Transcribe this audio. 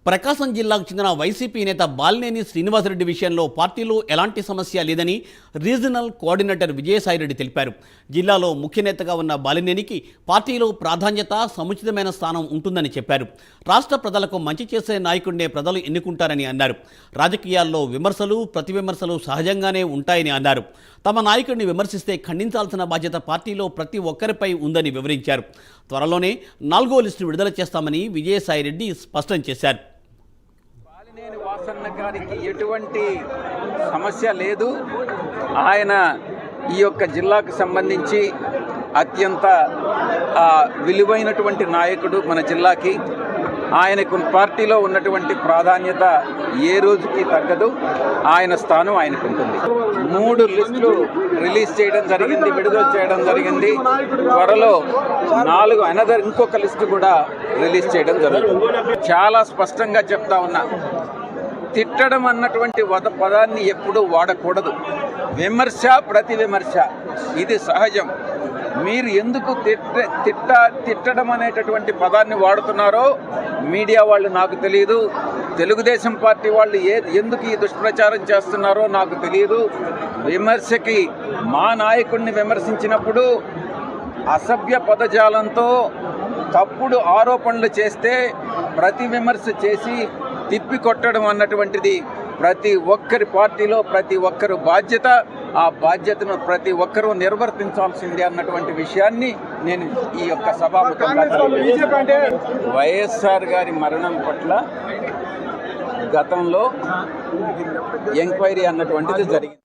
ప్రకాశం జిల్లాకు చెందిన వైసీపీ నేత బాలినేని శ్రీనివాసరెడ్డి విషయంలో పార్టీలో ఎలాంటి సమస్య లేదని రీజనల్ కోఆర్డినేటర్ విజయసాయిరెడ్డి తెలిపారు. జిల్లాలో ముఖ్య నేతగా ఉన్న బాలినేనికి పార్టీలో ప్రాధాన్యత, సముచితమైన స్థానం ఉంటుందని చెప్పారు. రాష్ట్ర ప్రజలకు మంచి చేసే నాయకుడినే ప్రజలు ఎన్నుకుంటారని అన్నారు. రాజకీయాల్లో విమర్శలు, ప్రతివిమర్శలు సహజంగానే ఉంటాయని అన్నారు. తమ నాయకుడిని విమర్శిస్తే ఖండించాల్సిన బాధ్యత పార్టీలో ప్రతి ఒక్కరిపై ఉందని వివరించారు. త్వరలోనే 4వ లిస్టు విడుదల చేస్తామని విజయసాయిరెడ్డి స్పష్టం చేశారు. బాలినేని వాసన్న గారికి ఎటువంటి సమస్య లేదు. ఆయన ఈ యొక్క జిల్లాకు సంబంధించి అత్యంత విలువైనటువంటి నాయకుడు. మన జిల్లాకి ఆయనకు పార్టీలో ఉన్నటువంటి ప్రాధాన్యత ఏ రోజుకి తగ్గదు. ఆయన స్థానం ఆయనకు ఉంటుంది. 3 లిస్టులు రిలీజ్ చేయడం జరిగింది, విడుదల చేయడం జరిగింది. త్వరలో 4 ఇంకొక లిస్టు కూడా రిలీజ్ చేయడం జరుగుతుంది. చాలా స్పష్టంగా చెప్తా ఉన్నా, తిట్టడం అన్నటువంటి పదాన్ని ఎప్పుడూ వాడకూడదు. విమర్శ, ప్రతి విమర్శ ఇది సహజం. మీరు ఎందుకు తిట్టడం అనేటటువంటి పదాన్ని వాడుతున్నారో మీడియా వాళ్ళు నాకు తెలియదు. తెలుగుదేశం పార్టీ వాళ్ళు ఎందుకు ఈ దుష్ప్రచారం చేస్తున్నారో నాకు తెలియదు. విమర్శకి మా నాయకుడిని విమర్శించినప్పుడు అసభ్య పదజాలంతో తప్పుడు ఆరోపణలు చేస్తే ప్రతి విమర్శ చేసి తిప్పికొట్టడం అన్నటువంటిది ప్రతి ఒక్కరి పార్టీలో ప్రతి ఒక్కరు బాధ్యత. ఆ బాధ్యతను ప్రతి ఒక్కరూ నిర్వర్తించాల్సిందే అన్నటువంటి విషయాన్ని నేను ఈ యొక్క సభాముఖంగా వైఎస్ఆర్ గారి మరణం పట్ల గతంలో ఎంక్వైరీ అన్నటువంటిది జరిగింది.